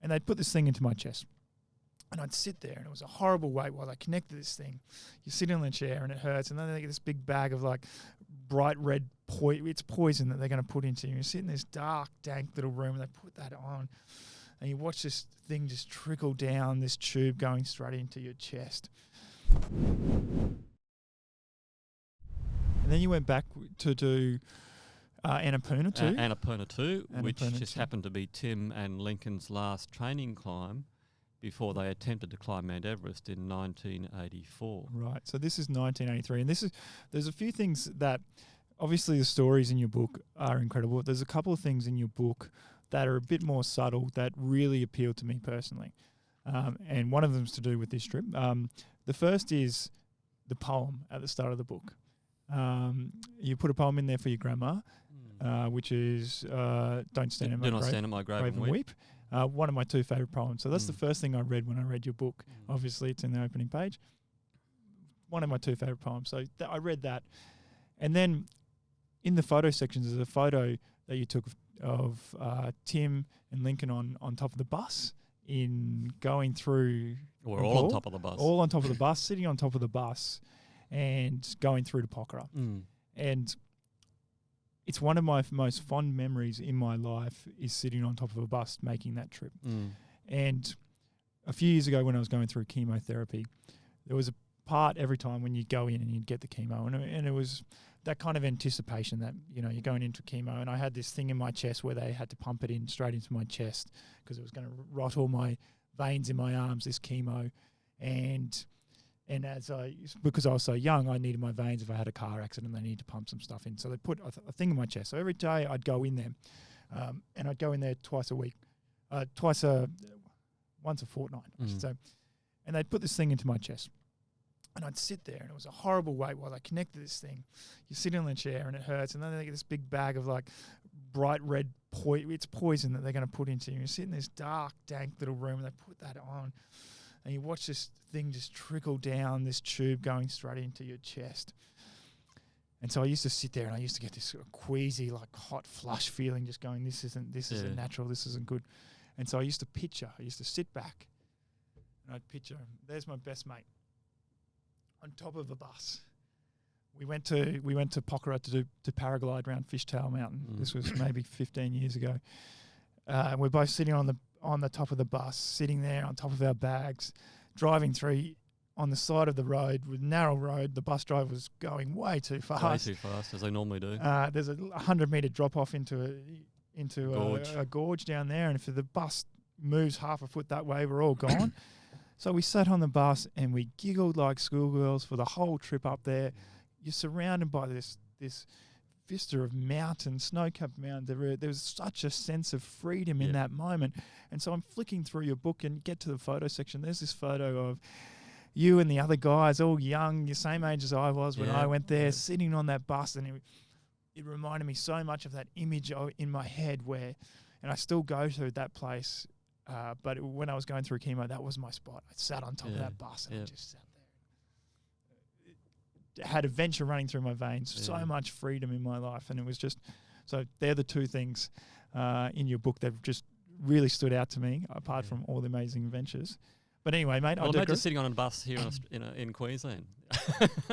and they'd put this thing into my chest. And I'd sit there, and it was a horrible weight while they connected this thing. You're sitting on the chair, and it hurts, and then they get this big bag of like bright red it's poison that they're going to put into you. You sit in this dark, dank little room, and they put that on, and you watch this thing just trickle down this tube going straight into your chest. And then you went back to do Annapurna 2. Annapurna 2, which Annapurna just 2. happened to be Tim and Lincoln's last training climb before they attempted to climb Mt Everest in 1984. Right. So this is 1983, and there's a few things that obviously the stories in your book are incredible. There's a couple of things in your book that are a bit more subtle that really appeal to me personally, and one of them is to do with this trip. The first is the poem at the start of the book. You put a poem in there for your grandma, which is "Don't stand in my grave and weep." One of my two favourite poems. So that's the first thing I read when I read your book. Obviously, it's in the opening page. One of my two favourite poems. So I read that. And then in the photo sections, there's a photo that you took of Tim and Lincoln on top of the bus in going through... We're all on top of the bus. All on top of the bus, sitting on top of the bus and going through to Pokhara. And it's one of my most fond memories in my life is sitting on top of a bus making that trip. And a few years ago when I was going through chemotherapy, there was a part every time when you go in and you'd get the chemo, and it was that kind of anticipation that, you know, you're going into chemo, and I had this thing in my chest where they had to pump it in straight into my chest because it was going to rot all my veins in my arms, this chemo. And because I was so young, I needed my veins. If I had a car accident, they needed to pump some stuff in. So they put a thing in my chest. So every day I'd go in there, and I'd go in there twice a week, once a fortnight, I should say. And they'd put this thing into my chest, and I'd sit there, and it was a horrible weight while they connected this thing. You're sitting on the chair, and it hurts, and then they get this big bag of like bright red it's poison that they're going to put into you. You sit in this dark, dank little room, and they put that on. And you watch this thing just trickle down this tube going straight into your chest. And so I used to sit there and I used to get this sort of queasy, like hot flush feeling, just going, this isn't natural, this isn't good. And so I used to sit back and I'd picture, there's my best mate on top of a bus. We went to Pokhara to paraglide around Fishtail Mountain. This was maybe 15 years ago. We're both sitting on the top of the bus, sitting there on top of our bags, driving through on the side of the road with narrow road. The bus driver was going way too fast. Way too fast, as they normally do. There's a 100-metre drop off into a gorge down there, and if the bus moves half a foot that way, we're all gone. So we sat on the bus and we giggled like schoolgirls for the whole trip up there. You're surrounded by this vista of mountains, snow-capped mountains. There was such a sense of freedom in that moment. And so I'm flicking through your book and get to the photo section. There's this photo of you and the other guys, all young, the same age as I was when I went there, sitting on that bus. And it reminded me so much of that image in my head and I still go to that place. But when I was going through chemo, that was my spot. I sat on top of that bus and I just sat there. Had adventure running through my veins, so much freedom in my life. And it was just, so they're the two things in your book that just really stood out to me, apart from all the amazing adventures. But anyway, mate, well, imagine sitting on a bus here in Queensland.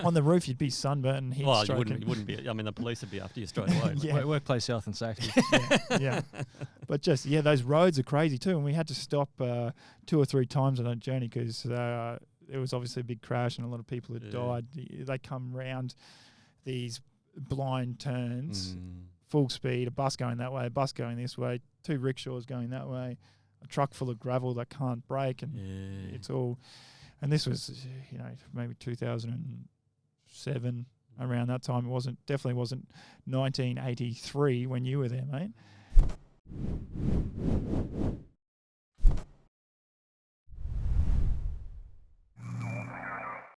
On the roof, you'd be sunburned. Well, you wouldn't be. I mean, the police would be after you straight away. Workplace health and safety. yeah. But just, those roads are crazy too. And we had to stop 2 or 3 times on that journey because it was obviously a big crash and a lot of people had died. They come round these blind turns, full speed, a bus going that way, a bus going this way, 2 rickshaws going that way, a truck full of gravel that can't brake, and it's all. And this was, maybe 2007, around that time. It definitely wasn't 1983 when you were there, mate.